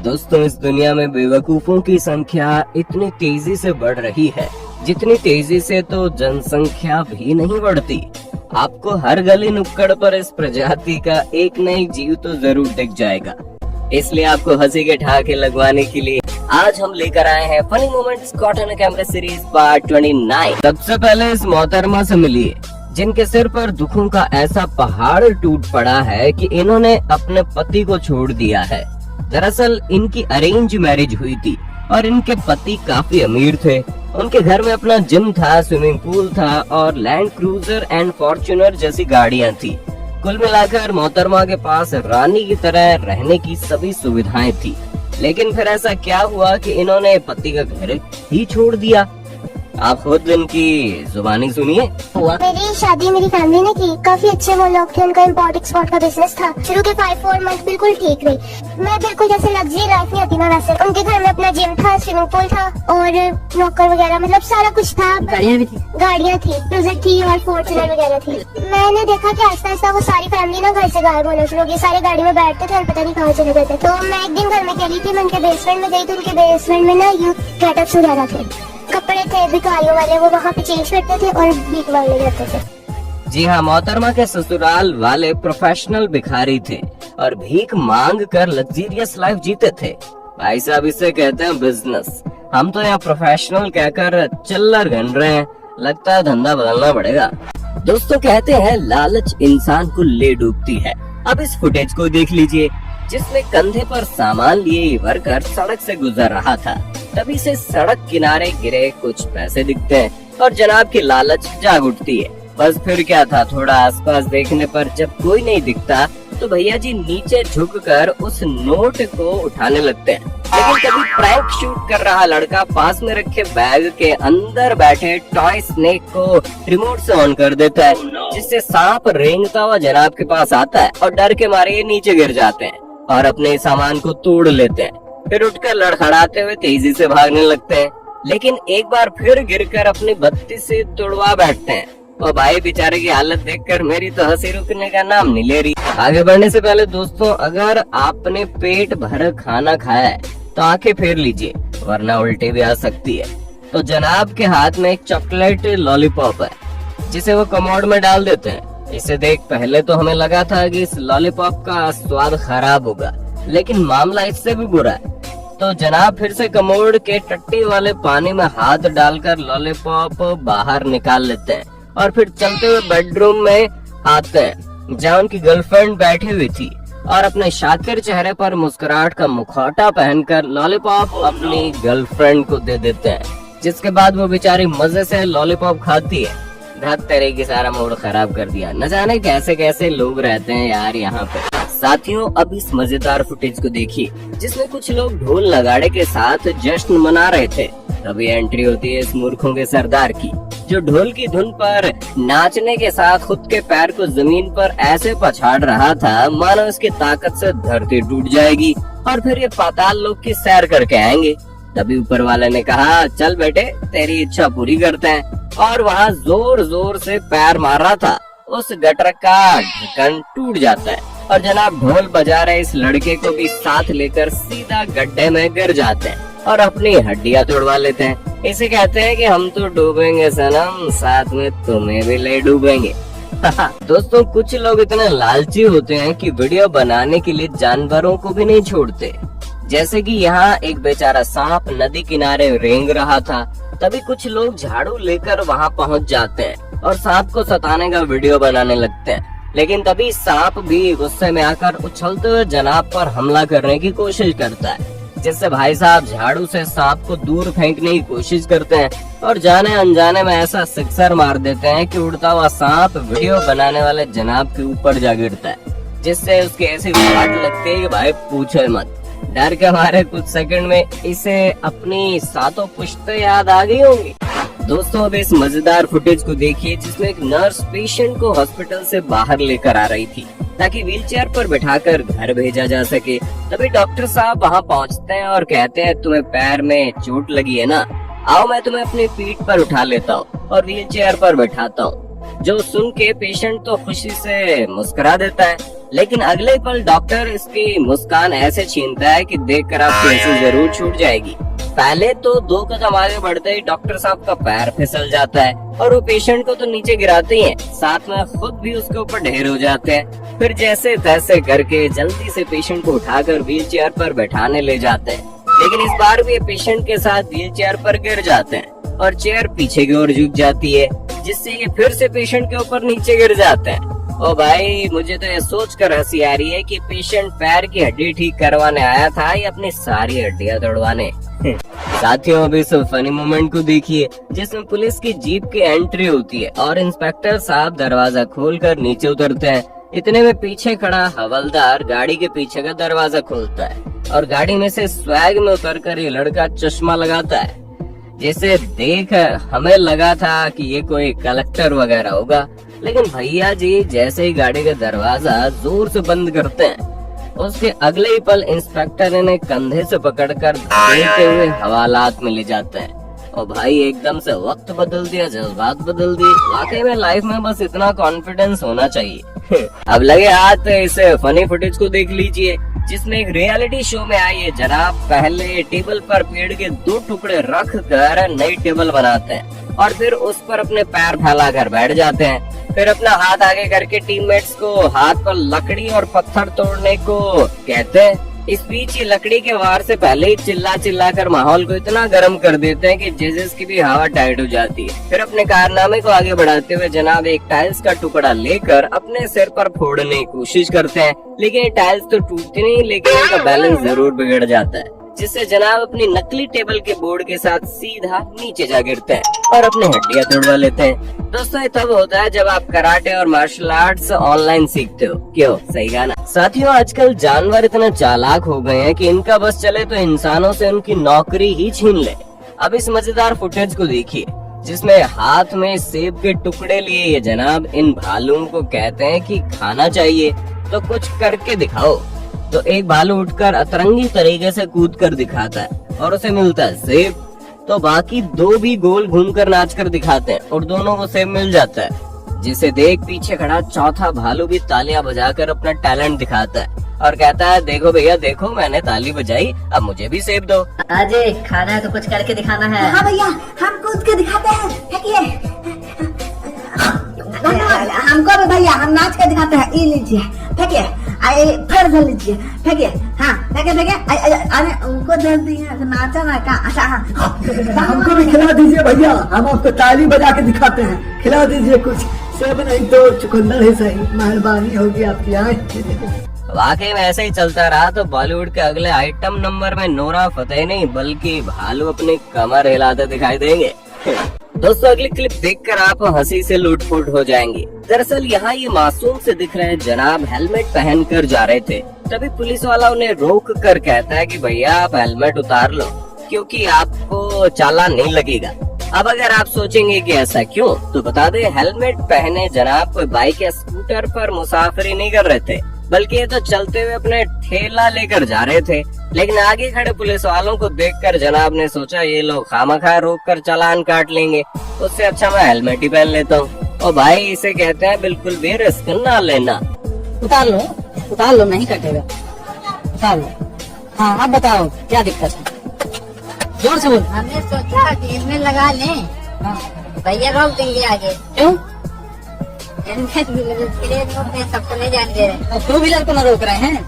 दोस्तों, इस दुनिया में बेवकूफों की संख्या इतनी तेजी से बढ़ रही है जितनी तेजी से तो जनसंख्या भी नहीं बढ़ती। आपको हर गली नुक्कड़ पर इस प्रजाति का एक न एक जीव तो जरूर दिख जाएगा। इसलिए आपको हंसी के ठहाके लगवाने के लिए आज हम लेकर आए हैं funny moments caught on camera series part 29। सबसे पहले इस मोहतरमा से मिलिए जिनके सिर पर दुखों का ऐसा पहाड़ टूट पड़ा है कि इन्होंने अपने पति को छोड़ दिया है। दरअसल इनकी अरेंज मैरिज हुई थी और इनके पति काफी अमीर थे। उनके घर में अपना जिम था, स्विमिंग पूल था और लैंड क्रूजर एंड फॉर्च्यूनर जैसी गाड़ियां थी। कुल मिलाकर मोहतरमा के पास रानी की तरह रहने की सभी सुविधाएं थी। लेकिन फिर ऐसा क्या हुआ कि इन्होंने पति का घर ही छोड़ दिया? आप खुद इनकी जुबानी सुनिए। मेरी शादी मेरी फैमिली ने की, काफी अच्छे वो लोग थे, उनका इम्पोर्ट एक्सपोर्ट का बिजनेस था। शुरू के 5-4 मंथ बिल्कुल ठीक रही। मैं बिल्कुल जैसे लग्जरी लाइफ नहीं आती ना वैसे। उनके घर में अपना जिम था, स्विमिंग पूल था और नौकर वगैरह, मतलब सारा कुछ था। गाड़ियाँ थी, क्रूजर थी और फॉर्च्यूनर वगैरह थी। मैंने देखा कि आस्ता आस्ता वो सारी फैमिली ना घर से गायब होना शुरू हो गई। सारे गाड़ी में बैठते थे और पता नहीं कहाँ चले गए थे। तो मैं एक दिन घर में अकेली थी, मैं उनके बेसमेंट में गई तो उनके बेसमेंट में ना यूथ गेटअप्स वगैरह थे, कपड़े थे भिखारियों वाले, वो वहाँ पे चेंज करते थे और भीख मांगने जाते थे। जी हाँ, मोहतरमा के ससुराल वाले प्रोफेशनल भिखारी थे और भीख मांग कर लग्जरियस लाइफ जीते थे। भाई साहब, इसे कहते हैं बिजनेस। हम तो यहाँ प्रोफेशनल कहकर चिल्लर गन रहे हैं। लगता है धंधा बदलना पड़ेगा। दोस्तों, कहते हैं लालच इंसान को ले डूबती है। अब इस फुटेज को देख लीजिए जिसमें कंधे पर सामान लिए ये वर्कर सड़क से गुजर रहा था। तभी से सड़क किनारे गिरे कुछ पैसे दिखते हैं और जनाब की लालच जाग उठती है। बस फिर क्या था, थोड़ा आसपास देखने पर जब कोई नहीं दिखता तो भैया जी नीचे झुककर उस नोट को उठाने लगते हैं। लेकिन कभी प्रैंक शूट कर रहा लड़का पास में रखे बैग के अंदर बैठे टॉय स्नेक को रिमोट से ऑन कर देता है, जिससे सांप रेंगता हुआ जनाब के पास आता है और डर के मारे ये नीचे गिर जाते हैं और अपने सामान को तोड़ लेते हैं। फिर उठकर लड़खड़ाते हुए तेजी से भागने लगते हैं, लेकिन एक बार फिर गिरकर अपनी बत्ती से तोड़वा बैठते हैं। और भाई बेचारे की हालत देखकर मेरी तो हंसी रुकने का नाम नहीं ले रही। आगे बढ़ने से पहले दोस्तों, अगर आपने पेट भर खाना खाया है तो आंखें फेर लीजिए, वरना उल्टी भी आ सकती है। तो जनाब के हाथ में एक चॉकलेट लॉलीपॉप है जिसे वो कमोड में डाल देते हैं। इसे देख पहले तो हमें लगा था कि इस लॉलीपॉप का स्वाद खराब होगा, लेकिन मामला इससे भी बुरा है। तो जनाब फिर से कमोड के टट्टी वाले पानी में हाथ डालकर लॉलीपॉप बाहर निकाल लेते हैं और फिर चलते हुए बेडरूम में आते हैं जहाँ उनकी गर्लफ्रेंड बैठी हुई थी और अपने शातिर चेहरे पर मुस्कुराहट का मुखौटा पहनकर लॉलीपॉप अपनी गर्लफ्रेंड को दे देते हैं, जिसके बाद वो बेचारी मजे से लॉलीपॉप खाती है। धत तेरे की सारा मूड खराब कर दिया। न जाने कैसे कैसे लोग रहते हैं यार यहाँ पे। साथियों, अब इस मजेदार फुटेज को देखिए जिसमें कुछ लोग ढोल नगाड़े के साथ जश्न मना रहे थे। तभी एंट्री होती है इस मूर्खों के सरदार की, जो ढोल की धुन पर नाचने के साथ खुद के पैर को जमीन पर ऐसे पछाड़ रहा था मानो इसकी ताकत से धरती टूट जाएगी और फिर ये पाताल लोक की सैर करके आएंगे। तभी ऊपर वाले ने कहा, चल बेटे तेरी इच्छा पूरी करते हैं। और वहाँ जोर जोर से पैर मार रहा था उस गटर का ढक्कन टूट जाता है और जनाब ढोल बजा रहे इस लड़के को भी साथ लेकर सीधा गड्ढे में गिर जाते हैं और अपनी हड्डियां तोड़वा लेते हैं। इसे कहते हैं कि हम तो डूबेंगे सनम, साथ में तुम्हें भी ले डूबेंगे। दोस्तों, कुछ लोग इतने लालची होते हैं कि वीडियो बनाने के लिए जानवरों को भी नहीं छोड़ते। जैसे कि यहाँ एक बेचारा सांप नदी किनारे रेंग रहा था। तभी कुछ लोग झाड़ू लेकर वहाँ पहुँच जाते हैं और सांप को सताने का वीडियो बनाने लगते हैं। लेकिन तभी सांप भी गुस्से में आकर उछलते हुए जनाब पर हमला करने की कोशिश करता है, जिससे भाई साहब झाड़ू से सांप को दूर फेंकने की कोशिश करते हैं और जाने अनजाने में ऐसा सिक्सर मार देते हैं कि उड़ता हुआ सांप वीडियो बनाने वाले जनाब के ऊपर जा गिरता है, जिससे उसकी ऐसी वाट लगती है कि भाई पूछो मत। डर के मारे कुछ सेकंड में इसे अपनी सातों पुश्तें याद आ गई होंगी। दोस्तों, अब इस मजेदार फुटेज को देखिए जिसमें एक नर्स पेशेंट को हॉस्पिटल से बाहर लेकर आ रही थी ताकि व्हीलचेयर पर बिठाकर घर भेजा जा सके। तभी डॉक्टर साहब वहां पहुंचते हैं और कहते हैं, तुम्हें पैर में चोट लगी है ना, आओ मैं तुम्हें अपनी पीठ पर उठा लेता हूँ और व्हीलचेयर पर बैठाता हूँ। जो सुन के पेशेंट तो खुशी से मुस्कुरा देता है, लेकिन अगले पल डॉक्टर इसकी मुस्कान ऐसे छीनता है कि देखकर आपकी हंसी जरूर छूट जाएगी। पहले तो 2 कदम आगे बढ़ते ही डॉक्टर साहब का पैर फिसल जाता है और वो पेशेंट को तो नीचे गिराते ही हैं, साथ में खुद भी उसके ऊपर ढेर हो जाते हैं। फिर जैसे तैसे करके जल्दी से पेशेंट को उठाकर व्हील चेयर पर बैठाने ले जाते हैं, लेकिन इस बार भी पेशेंट के साथ व्हील चेयर पर गिर जाते हैं और चेयर पीछे की ओर झुक जाती है, जिससे ये फिर से पेशेंट के ऊपर नीचे गिर जाते हैं। ओ भाई, मुझे तो ये सोच कर हंसी आ रही है कि पेशेंट पैर की हड्डी ठीक करवाने आया था या अपनी सारी हड्डियां तोड़वाने। साथियों, अभी इस फनी मोमेंट को देखिए जिसमें पुलिस की जीप की एंट्री होती है और इंस्पेक्टर साहब दरवाजा खोलकर नीचे उतरते हैं। इतने में पीछे खड़ा हवलदार गाड़ी के पीछे का दरवाजा खोलता है और गाड़ी में से स्वैग में उतरकर ये लड़का चश्मा लगाता है, जिसे देख हमें लगा था कि ये कोई कलेक्टर वगैरह होगा, लेकिन भैया जी जैसे ही गाड़ी का दरवाजा जोर से बंद करते हैं, उसके अगले ही पल इंस्पेक्टर इन्हें कंधे से पकड़कर धकेलते हुए हवालात में ले जाते हैं। और भाई एकदम से वक्त बदल दिया, जज्बात बदल दिए। वाकई में लाइफ में बस इतना कॉन्फिडेंस होना चाहिए। अब लगे हाथ इस फनी फुटेज को देख लीजिए जिसमें एक रियलिटी शो में आई है जनाब, पहले टेबल पर पेड़ के 2 टुकड़े रख कर नई टेबल बनाते हैं और फिर उस पर अपने पैर फैलाकर बैठ जाते हैं। फिर अपना हाथ आगे करके टीममेट्स को हाथ पर लकड़ी और पत्थर तोड़ने को कहते हैं। इस बीच ये लकड़ी के वार से पहले ही चिल्ला कर माहौल को इतना गर्म कर देते हैं कि जजेस की भी हवा टाइट हो जाती है। फिर अपने कारनामे को आगे बढ़ाते हुए जनाब एक टाइल्स का टुकड़ा लेकर अपने सिर पर फोड़ने की कोशिश करते हैं, लेकिन ये टाइल्स तो टूटती नहीं, लेकिन इनका बैलेंस जरूर बिगड़ जाता है, जिससे जनाब अपनी नकली टेबल के बोर्ड के साथ सीधा नीचे जा गिरते हैं और अपनी हड्डियां तोड़वा लेते हैं। दोस्तों, ये तब होता है जब आप कराटे और मार्शल आर्ट्स ऑनलाइन सीखते हो। क्यों? सही गाना। साथियों, आजकल जानवर इतने चालाक हो गए हैं कि इनका बस चले तो इंसानों से उनकी नौकरी ही छीन ले। अब इस मजेदार फुटेज को देखिए जिसमें हाथ में सेब के टुकड़े लिए ये जनाब इन भालुओं को कहते हैं कि खाना चाहिए तो कुछ करके दिखाओ। तो एक भालू उठकर अतरंगी तरीके से कूद कर दिखाता है और उसे मिलता है सेब, तो बाकी 2 भी गोल घूमकर नाच कर दिखाते हैं और दोनों को सेब मिल जाता है, जिसे देख पीछे खड़ा चौथा भालू भी तालियां बजाकर अपना टैलेंट दिखाता है और कहता है, देखो भैया देखो, मैंने ताली बजाई, अब मुझे भी सेब दो। अजय, खाना है तो कुछ करके दिखाना है। हाँ भैया, हम कूद के दिखाते हैं। फेंकिए। हमको भी भैया, हम नाच के दिखाते हैं। ये लीजिए, फेंकिए। फिर धर लीजिए, फेंकिए। हाँ, फेंके। अरे उनको दे दिए, नाचा ना का। अच्छा हाँ, हमको भी खिला दीजिए भैया, हम आपको ताली बजा के दिखाते हैं। खिला दीजिए कुछ, सेब नहीं तो चुकंदर ही सही, मेहरबानी होगी आपकी। वाकई में ऐसे ही चलता रहा तो बॉलीवुड के अगले आइटम नंबर में नोरा फतेही नहीं बल्कि भालू अपनी कमर हिलाते दिखाई देंगे। दोस्तों, अगली क्लिप देखकर आप हंसी से लुटपुट हो जाएंगे। दरअसल यहाँ ये मासूम से दिख रहे जनाब हेलमेट पहन कर जा रहे थे, तभी पुलिस वाला उन्हें रोक कर कहता है कि भैया आप हेलमेट उतार लो क्योंकि आपको चालान नहीं लगेगा। अब अगर आप सोचेंगे कि ऐसा क्यों, तो बता दें हेलमेट पहने जनाब कोई बाइक या स्कूटर पर मुसाफिरी नहीं कर रहे थे, बल्कि ये तो चलते हुए अपने ठेला लेकर जा रहे थे। लेकिन आगे खड़े पुलिस वालों को देखकर जनाब ने सोचा ये लोग खामखा रोक कर चालान काट लेंगे, उससे अच्छा मैं हेलमेट ही पहन लेता हूँ। और भाई इसे कहते हैं बिल्कुल भी रिस्क ना लेना। उतार लो, नहीं कटेगा। उतार लो। हाँ, अब बताओ क्या दिक्कत है? जोर से बोल। हमने सोचा कि इनमें लगा लें, भैया रोक देंगे आगे। क्यों? सबको नहीं जान दे रहे। 2 व्हीलर को न रोक रहे हैं?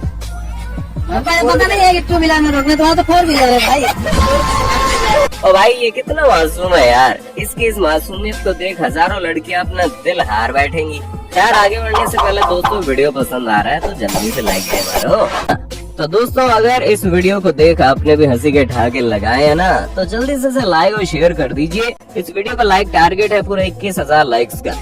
पता नहीं है कि 2 व्हीलर में रोकने, तो वहाँ तो 4 व्हीलर है भाई। और भाई ये कितना मासूम है यार, इसकी इस मासूमियत को देख हजारों लड़कियां अपना दिल हार बैठेंगी। यार आगे बढ़ने से पहले दोस्तों, वीडियो पसंद आ रहा है तो जल्दी से लाइक मारो। तो दोस्तों, अगर इस वीडियो को देख आपने भी हंसी के ठहाके लगाए हैं ना, तो जल्दी से लाइक और शेयर कर दीजिए। इस वीडियो का लाइक टारगेट है पूरा 21,000 लाइक्स का।